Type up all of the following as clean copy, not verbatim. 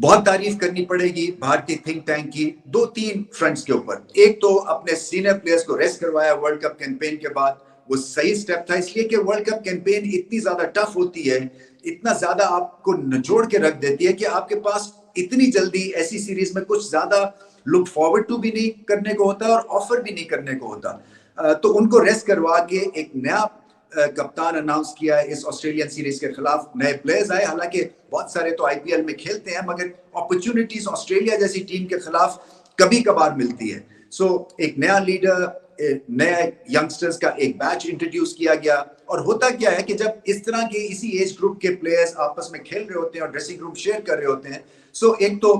बहुत तारीफ करनी पड़ेगी भारतीय थिंक टैंक की 2-3 फ्रंट्स के ऊपर। एक तो अपने सीनियर प्लेयर्स को रेस्ट करवाया वर्ल्ड कप कैंपेन के बाद, वो सही स्टेप था, इसलिए कि वर्ल्ड कप कैंपेन इतनी ज्यादा टफ होती है, इतना ज्यादा आपको निचोड़ के रख देती है कि आपके पास इतनी जल्दी ऐसी सीरीज में कुछ ज्यादा लुक फॉरवर्ड टू भी नहीं करने को होता और ऑफर भी नहीं करने को होता। तो उनको रेस्ट करवा के एक नया कप्तान अनाउंस किया है इस ऑस्ट्रेलियन सीरीज के खिलाफ। नए प्लेयर्स आए, हालांकि बहुत सारे तो आईपीएल में खेलते हैं, मगर अपॉर्चुनिटीज ऑस्ट्रेलिया जैसी टीम के खिलाफ कभी कभार मिलती है। सो एक नया लीडर, नए यंगस्टर्स का एक बैच इंट्रोड्यूस किया गया। और होता क्या है कि जब इस तरह के इसी एज ग्रुप के प्लेयर्स आपस में खेल रहे होते हैं और ड्रेसिंग रूम शेयर कर रहे होते हैं, सो एक तो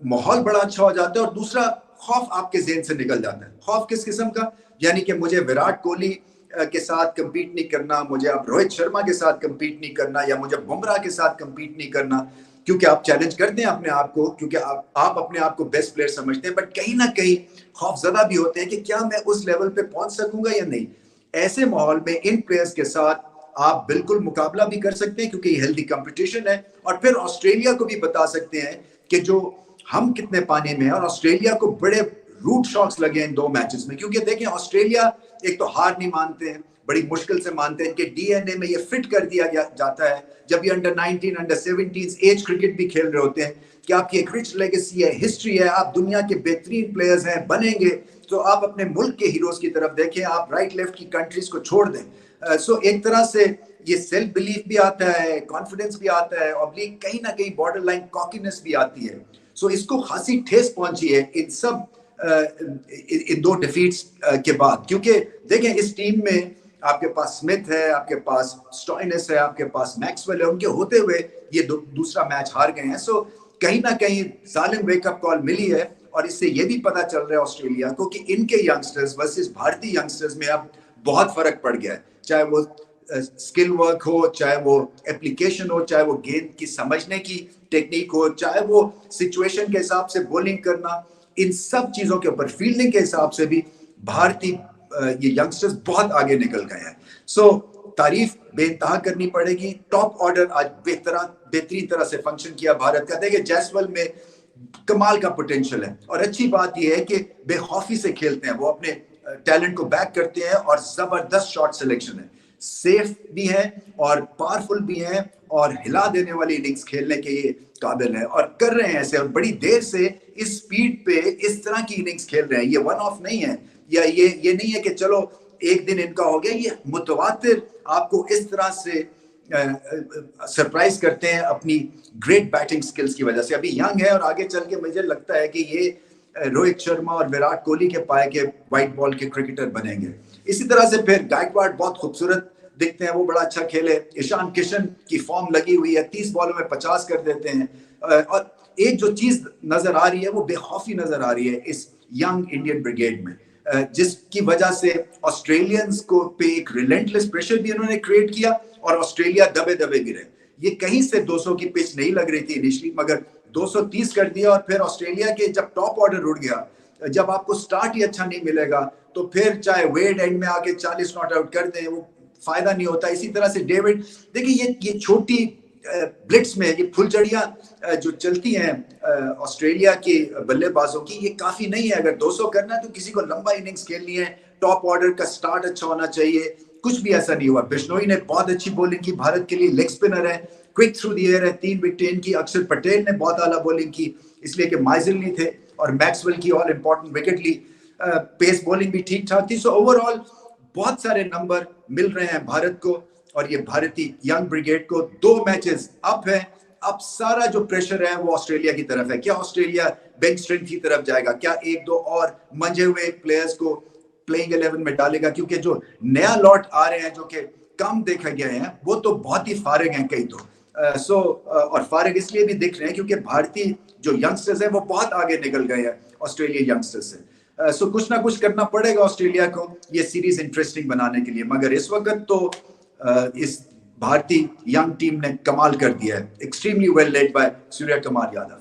माहौल बड़ा अच्छा हो जाता है और दूसरा खौफ आपके ज़हन से निकल जाता है। खौफ किस किस्म का? यानी कि मुझे विराट कोहली के साथ कम्पीट नहीं करना, मुझे अब रोहित शर्मा के साथ कम्पीट नहीं करना, या मुझे बुमराह के साथ कम्पीट नहीं करना, क्योंकि आप चैलेंज करते हैं अपने आप को, क्योंकि आप अपने आप को बेस्ट प्लेयर समझते हैं, बट कहीं ना कहीं खौफजदा भी होते हैं कि क्या मैं उस लेवल पे पहुंच सकूंगा या नहीं। ऐसे माहौल में इन प्लेयर्स के साथ आप बिल्कुल मुकाबला भी कर सकते हैं, क्योंकि ये हेल्दी कंपटीशन है, और फिर ऑस्ट्रेलिया को भी बता सकते हैं कि जो हम कितने पानी में हैं। और ऑस्ट्रेलिया को बड़े रूट शॉक्स लगे इन 2 मैचेस में, क्योंकि देखें ऑस्ट्रेलिया एक तो हार नहीं मानते हैं, बड़ी मुश्किल से मानते हैं, इनके डीएनए में ये फिट कर दिया जाता है जब ये अंडर 19 अंडर 17 एज क्रिकेट भी खेल रहे होते हैं कि आपकी एक रिच लेगेसी है, हिस्ट्री है, आप दुनिया के बेहतरीन प्लेयर्स हैं, बनेंगे तो आप अपने मुल्क के हीरोज की तरफ देखें, आप राइट लेफ्ट की कंट्रीज को छोड़ दें। सो एक तरह से ये सेल्फ बिलीफ भी आता है, कॉन्फिडेंस भी आता है, और कहीं ना कहीं बॉर्डर लाइन कॉकीनेस भी आती है। सो इसको खासी ठेस पहुंची है इन सब इन 2 डिफीट्स के बाद, क्योंकि देखें इस टीम में आपके पास स्मिथ है, आपके पास स्टॉइनिस है, आपके पास मैक्सवेल है, उनके होते हुए ये दूसरा मैच हार गए हैं। सो कहीं ना कहीं जालिम वेकअप कॉल मिली है, और इससे ये भी पता चल रहा है ऑस्ट्रेलिया को कि इनके यंगस्टर्स वर्सेस भारतीय यंगस्टर्स में अब बहुत फर्क पड़ गया है, चाहे वो स्किल वर्क हो, चाहे वो एप्लीकेशन हो, चाहे वो गेंद की समझने की टेक्निक हो, चाहे वो सिचुएशन के हिसाब से बॉलिंग करना, इन सब चीजों के ऊपर फील्डिंग के हिसाब से भी भारतीय ये यंगस्टर्स बहुत आगे निकल गए हैं। सो तारीफ बेइंतहा करनी पड़ेगी। टॉप ऑर्डर आज बेहतरीन तरह से फंक्शन किया भारत का। देखिए जैसवाल में कमाल का पोटेंशियल है, और अच्छी बात यह है कि बेखौफी से खेलते हैं, वो अपने टैलेंट को बैक करते हैं, और जबरदस्त शॉट सिलेक्शन है, सेफ भी है और पावरफुल भी है, और हिला देने वाली इनिंग्स खेलने के ये काबिल है, और कर रहे हैं ऐसे, और बड़ी देर से इस स्पीड पे इस तरह की इनिंग्स खेल रहे हैं। ये वन ऑफ नहीं है, या ये नहीं है कि चलो एक दिन इनका हो गया, ये मुतवातिर आपको इस तरह से सरप्राइज करते हैं अपनी ग्रेट बैटिंग स्किल्स की वजह से। अभी यंग है, और आगे चल के मुझे लगता है कि ये रोहित शर्मा और विराट कोहली के पाए के व्हाइट बॉल के क्रिकेटर बनेंगे। इसी तरह से फिर गायकवाड़ बहुत खूबसूरत दिखते हैं, वो बड़ा अच्छा खेले। ईशान किशन की फॉर्म लगी हुई है, 30 बॉलों में 50 कर देते हैं, और एक जो चीज नजर आ रही है वो बेखौफी नजर आ रही है इस यंग इंडियन ब्रिगेड में, जिसकी वजह से ऑस्ट्रेलियंस को पे एक रिलेंटलेस प्रेशर भी उन्होंने क्रिएट किया, और ऑस्ट्रेलिया दबे दबे गिरे। ये कहीं से 200 की पिच नहीं लग रही थी इनिशियली, मगर 230 कर दिया, और फिर ऑस्ट्रेलिया के जब टॉप ऑर्डर उड़ गया, जब आपको स्टार्ट ही अच्छा नहीं मिलेगा, तो फिर चाहे वेड एंड में आके 40 नॉट आउट कर दें, वो फायदा नहीं होता। इसी तरह से डेविड, देखिए ये छोटी ब्लिट्स में ये फुलझड़ियां जो चलती हैं ऑस्ट्रेलिया के बल्लेबाजों की, ये काफी नहीं है। अगर 200 करना है तो किसी को लंबा इनिंग्स खेलनी है, टॉप ऑर्डर का स्टार्ट अच्छा होना चाहिए। कुछ भी ऐसा नहीं हुआ। बिश्नोई ने बहुत अच्छी बॉलिंग की, भारत के लिए लेग स्पिनर है, क्विक थ्रू दी एयर है, 3 विकेट इनकी। अक्षर पटेल ने बहुत आला बॉलिंग की, इसलिए कि माइजल नहीं थे, और मैक्सवेल की ऑल इंपॉर्टेंट विकेट ली। पेस बॉलिंग भी ठीक ठाक थी। सो ओवरऑल बहुत सारे नंबर मिल रहे हैं भारत को, और ये भारतीय यंग ब्रिगेड को 2 मैचेस अप है। अब सारा जो प्रेशर है वो ऑस्ट्रेलिया की तरफ है। क्या ऑस्ट्रेलिया बेंच स्ट्रेंथ की तरफ जाएगा? क्या 1-2 और मंजे हुए प्लेयर्स को प्लेइंग 11 में डालेगा? क्योंकि जो नया लॉट आ रहे हैं जो कि कम देखे गए हैं, वो तो बहुत ही फारिग हैं कई तो। और फारिग इसलिए भी दिख रहे हैं क्योंकि भारतीय जो यंगस्टर्स हैं वो बहुत आगे निकल गए हैं ऑस्ट्रेलिया यंगस्टर्स से। सो कुछ ना कुछ करना पड़ेगा ऑस्ट्रेलिया को ये सीरीज इंटरेस्टिंग बनाने के लिए। मगर इस वक्त तो इस भारतीय यंग टीम ने कमाल कर दिया है। Extremely well led by Surya Kumar Yadav.